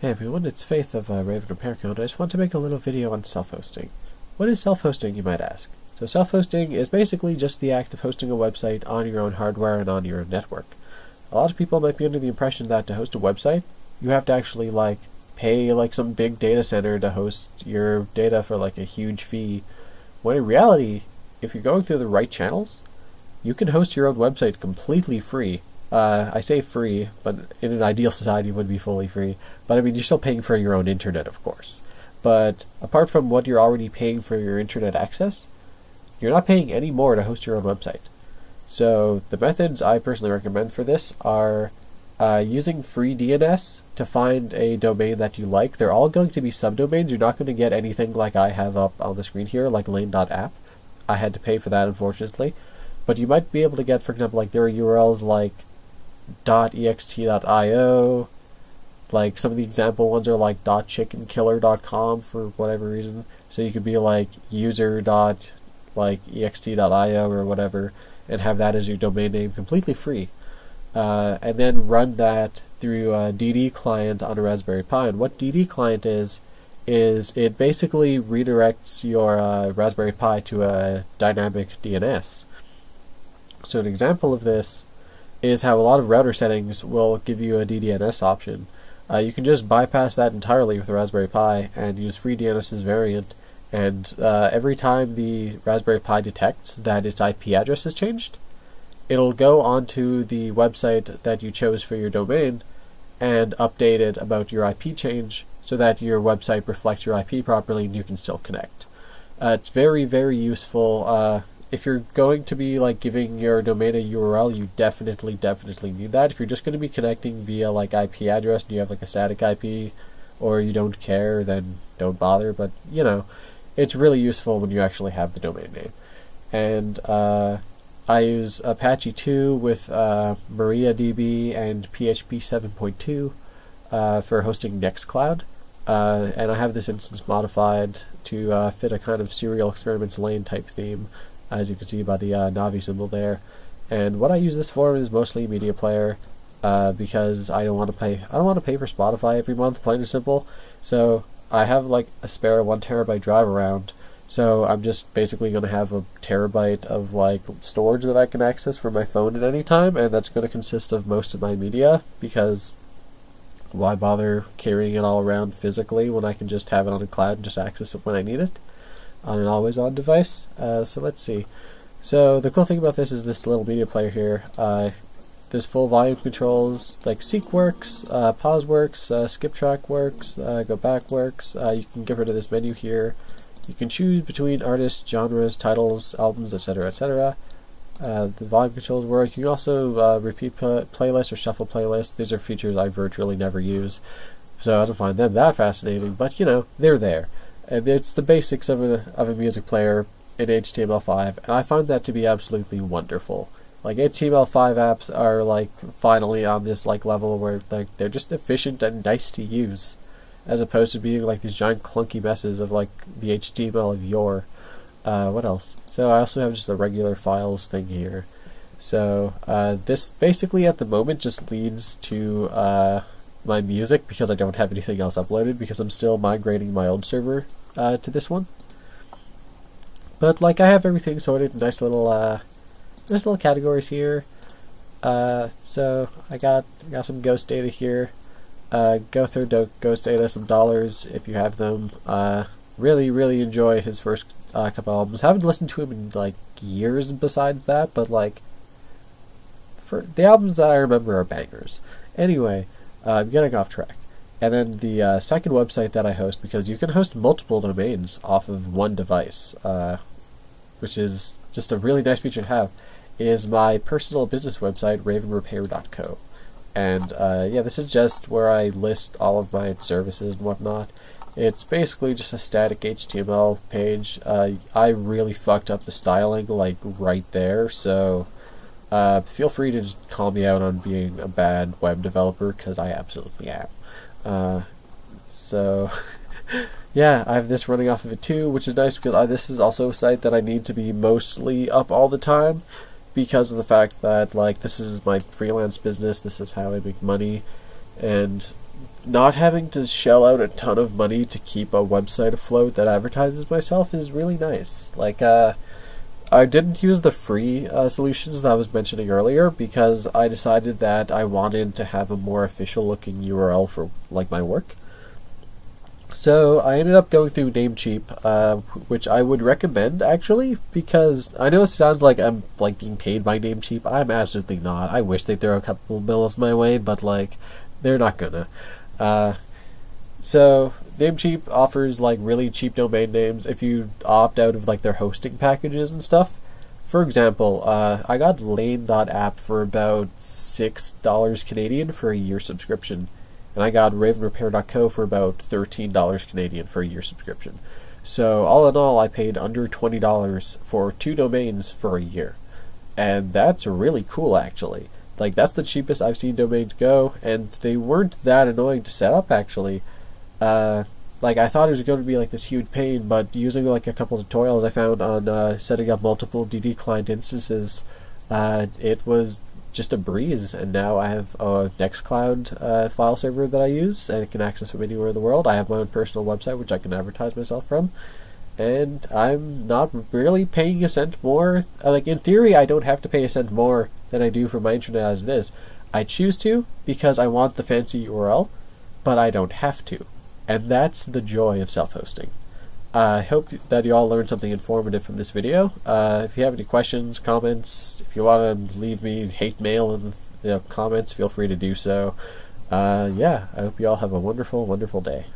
Hey everyone, it's Faith of Raven Repair Code. I just want to make a little video on self-hosting. What is self-hosting, you might ask? So self-hosting is basically just the act of hosting a website on your own hardware and on your own network. A lot of people might be under the impression that to host a website, you have to actually pay some big data center to host your data for a huge fee. When in reality, if you're going through the right channels, you can host your own website completely free. I say free, but in an ideal society it would be fully free. But I mean, you're still paying for your own internet, of course. But apart from what you're already paying for your internet access, you're not paying any more to host your own website. So the methods I personally recommend for this are using free DNS to find a domain that you like. They're all going to be subdomains. You're not going to get anything like I have up on the screen here, like lane.app. I had to pay for that, unfortunately. But you might be able to get, for example, there are URLs like .ext.io, some of the example ones are like .chickenkiller.com for whatever reason. So you could be user.ext.io or whatever, and have that as your domain name completely free. And then run that through a DD client on a Raspberry Pi. And what DD client is it basically redirects your Raspberry Pi to a dynamic DNS. So an example of this is how a lot of router settings will give you a DDNS option. You can just bypass that entirely with the Raspberry Pi and use FreeDNS's variant, and every time the Raspberry Pi detects that its IP address has changed, it'll go onto the website that you chose for your domain and update it about your IP change so that your website reflects your IP properly and you can still connect. It's very, very useful. If you're going to be giving your domain a URL, you definitely need that. If you're just going to be connecting via IP address and you have a static IP, or you don't care, then don't bother. But it's really useful when you actually have the domain name. And I use Apache 2 with MariaDB and PHP 7.2 for hosting Nextcloud. And I have this instance modified to fit a kind of Serial Experiments Lane type theme, as you can see by the Navi symbol there. And what I use this for is mostly media player, because I don't want to pay for Spotify every month, plain and simple. So I have a spare 1 terabyte drive around, so I'm just basically going to have a terabyte of storage that I can access for my phone at any time, and that's going to consist of most of my media, because why bother carrying it all around physically when I can just have it on the cloud and just access it when I need it on an always-on device. So let's see. So the cool thing about this is this little media player here. There's full volume controls, seek works, pause works, skip track works, go back works. You can get rid of this menu here. You can choose between artists, genres, titles, albums, etc., etc. The volume controls work. You can also repeat playlists or shuffle playlists. These are features I virtually never use, so I don't find them that fascinating, but they're there. And it's the basics of a music player in HTML5, and I find that to be absolutely wonderful. HTML5 apps are finally on this level where they're just efficient and nice to use, as opposed to being these giant clunky messes of the HTML of yore. What else? So I also have just a regular files thing here. So this basically at the moment just leads to my music, because I don't have anything else uploaded, because I'm still migrating my old server to this one. But I have everything sorted in nice little categories here. So I got some ghost data here. Go through ghost data, some dollars if you have them. Really enjoy his first couple albums. Haven't listened to him in years besides that, but for the albums that I remember are bangers. Anyway, I'm getting off track. And then the second website that I host, because you can host multiple domains off of one device, which is just a really nice feature to have, is my personal business website, ravenrepair.co. And this is just where I list all of my services and whatnot. It's basically just a static HTML page. I really fucked up the styling right there, so feel free to just call me out on being a bad web developer, because I absolutely am. So yeah, I have this running off of it too, which is nice, because this is also a site that I need to be mostly up all the time, because of the fact that this is my freelance business, this is how I make money, and not having to shell out a ton of money to keep a website afloat that advertises myself is really nice. Like, I didn't use the free solutions that I was mentioning earlier because I decided that I wanted to have a more official looking URL for like my work. So I ended up going through Namecheap, which I would recommend actually, because I know it sounds like I'm like being paid by Namecheap. I'm absolutely not. I wish they'd throw a couple bills my way, but like they're not gonna. So Namecheap offers like really cheap domain names if you opt out of like their hosting packages and stuff. For example, I got lane.app for about $6 Canadian for a year subscription. And I got ravenrepair.co for about $13 Canadian for a year subscription. So all in all, I paid under $20 for 2 domains for a year. And that's really cool, actually. Like, that's the cheapest I've seen domains go, and they weren't that annoying to set up, actually. Like, I thought it was going to be like this huge pain, but using like a couple of tutorials I found on setting up multiple DD client instances, it was just a breeze. And now I have a Nextcloud file server that I use, and it can access from anywhere in the world. I have my own personal website which I can advertise myself from, and I'm not really paying a cent more. Like, in theory, I don't have to pay a cent more than I do for my internet as it is. I choose to because I want the fancy URL, but I don't have to. And that's the joy of self-hosting. I hope that you all learned something informative from this video. If you have any questions, comments, if you want to leave me hate mail in the comments, feel free to do so. Yeah, I hope you all have a wonderful, wonderful day.